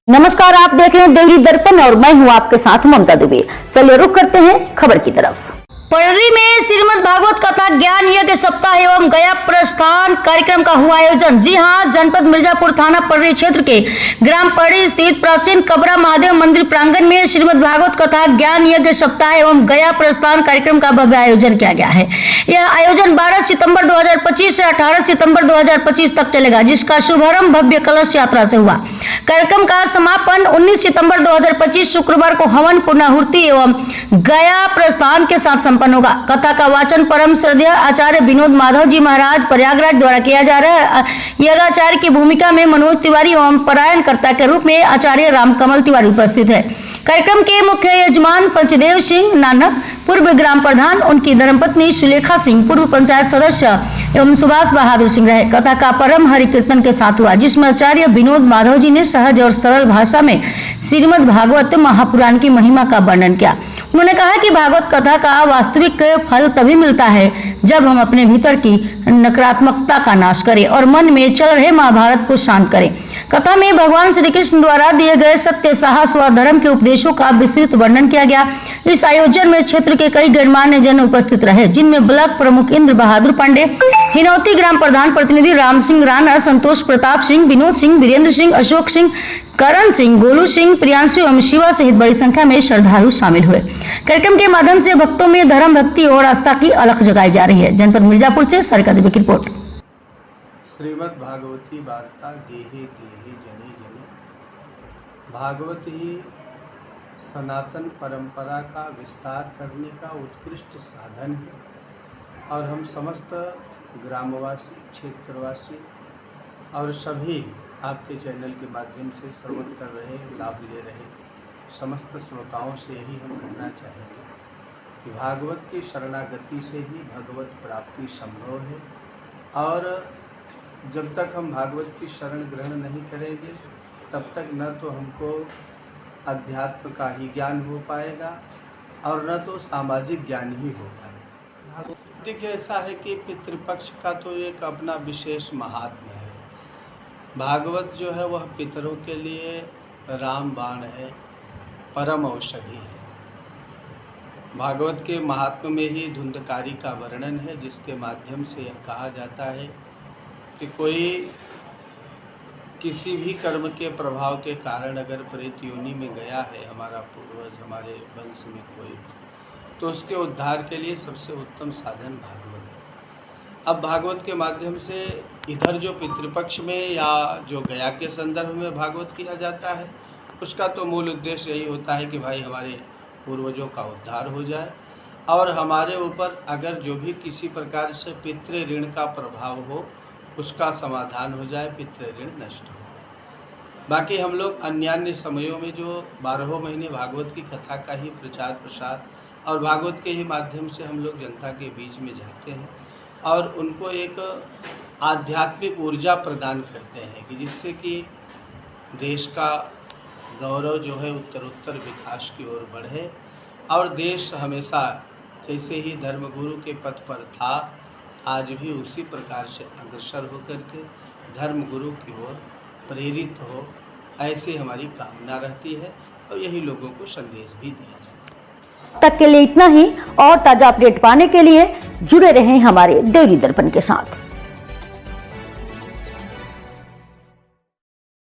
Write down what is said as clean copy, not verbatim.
नमस्कार, आप देख रहे हैं देवरी दर्पण और मैं हूं आपके साथ ममता दुबे। चलिए रुक करते हैं खबर की तरफ। पड़री में श्रीमद् भागवत कथा ज्ञान यज्ञ सप्ताह एवं गया प्रस्थान कार्यक्रम का हुआ आयोजन। जी हां, जनपद मिर्जापुर थाना पड़री क्षेत्र के ग्राम पड़री स्थित प्राचीन कबरा महादेव मंदिर प्रांगण में श्रीमद् भागवत कथा ज्ञान यज्ञ सप्ताह एवं गया प्रस्थान कार्यक्रम का भव्य आयोजन किया गया है। यह आयोजन 12 सितंबर 2025 से 18 सितंबर 2025 तक चलेगा, जिसका शुभारंभ भव्य कलश यात्रा से हुआ। कार्यक्रम का समापन 19 सितंबर 2025 शुक्रवार को हवन पूर्णाहुति एवं गया प्रस्थान के साथ संपन्न होगा। कथा का वाचन परम श्रद्धेय आचार्य विनोद माधव जी महाराज प्रयागराज द्वारा किया जा रहा है। यज्ञाचार्य की भूमिका में मनोज तिवारी एवं परायणकर्ता के रूप में आचार्य रामकमल तिवारी उपस्थित है। कार्यक्रम के मुख्य यजमान पंचदेव सिंह नानक, पूर्व ग्राम प्रधान, उनकी धर्मपत्नी सुलेखा सिंह, पूर्व पंचायत सदस्य एवं सुभाष बहादुर सिंह रहे। कथा का परम हरि कीर्तन के साथ हुआ, जिसमें आचार्य विनोद माधव जी ने सहज और सरल भाषा में श्रीमद् भागवत महापुराण की महिमा का वर्णन किया। उन्होंने कहा कि भागवत कथा का वास्तविक फल तभी मिलता है जब हम अपने भीतर की नकारात्मकता का नाश करें और मन में चल रहे महाभारत को शांत करें। कथा में भगवान श्री कृष्ण द्वारा दिए गए सत्य, साहस व धर्म के उपदेशों का विस्तृत वर्णन किया गया। इस आयोजन में क्षेत्र के कई गणमान्य जन उपस्थित रहे, जिनमें ब्लॉक प्रमुख इंद्र बहादुर पांडे, हिनौती ग्राम प्रधान प्रतिनिधि राम सिंह राणा, संतोष प्रताप सिंह, विनोद सिंह, वीरेंद्र सिंह, अशोक सिंह, करण सिंह, गोलू सिंह, प्रियांशु एवं शिवा सहित बड़ी संख्या में श्रद्धालु शामिल हुए। कार्यक्रम के माध्यम से भक्तों में धर्म, भक्ति और आस्था की अलख जगाई जा रही है। जनपद मिर्जापुर से सरका दुबे की रिपोर्ट। श्रीमद् भागवती वार्ता गेहे गेहे जने जने। भागवत ही सनातन परंपरा का विस्तार करने का उत्कृष्ट साधन है और हम समस्त ग्रामवासी, क्षेत्रवासी और सभी आपके चैनल के माध्यम से श्रवण कर रहे, लाभ ले रहे समस्त श्रोताओं से यही हम कहना चाहेंगे कि भागवत की शरणागति से ही भगवत प्राप्ति संभव है और जब तक हम भागवत की शरण ग्रहण नहीं करेंगे तब तक न तो हमको अध्यात्म का ही ज्ञान हो पाएगा और न तो सामाजिक ज्ञान ही हो पाएगा। देखिए, ऐसा है कि पितृपक्ष का तो एक अपना विशेष महात्म्य है। भागवत जो है वह पितरों के लिए रामबाण है, परम औषधि है। भागवत के महात्म्य में ही धुंधकारी का वर्णन है, जिसके माध्यम से यह कहा जाता है कि कोई किसी भी कर्म के प्रभाव के कारण अगर प्रेत योनि में गया है, हमारा पूर्वज, हमारे वंश में कोई, तो उसके उद्धार के लिए सबसे उत्तम साधन भागवत है। अब भागवत के माध्यम से इधर जो पितृपक्ष में या जो गया के संदर्भ में भागवत किया जाता है, उसका तो मूल उद्देश्य यही होता है कि भाई हमारे पूर्वजों का उद्धार हो जाए और हमारे ऊपर अगर जो भी किसी प्रकार से पितृ ऋण का प्रभाव हो उसका समाधान हो जाए, पितृ ऋण नष्ट हो। बाकी हम लोग अन्य समयों में जो 12 महीने भागवत की कथा का ही प्रचार प्रसार और भागवत के ही माध्यम से हम लोग जनता के बीच में जाते हैं और उनको एक आध्यात्मिक ऊर्जा प्रदान करते हैं कि जिससे कि देश का गौरव जो है उत्तरोत्तर विकास की ओर बढ़े और देश हमेशा जैसे ही धर्मगुरु के पथ पर था, आज भी उसी प्रकार से अग्रसर होकर के धर्मगुरु की ओर प्रेरित हो, ऐसे हमारी कामना रहती है और यही लोगों को संदेश भी दिया जाता है। तक के लिए इतना ही और ताजा अपडेट पाने के लिए जुड़े रहें हमारे देवरी दर्पण के साथ।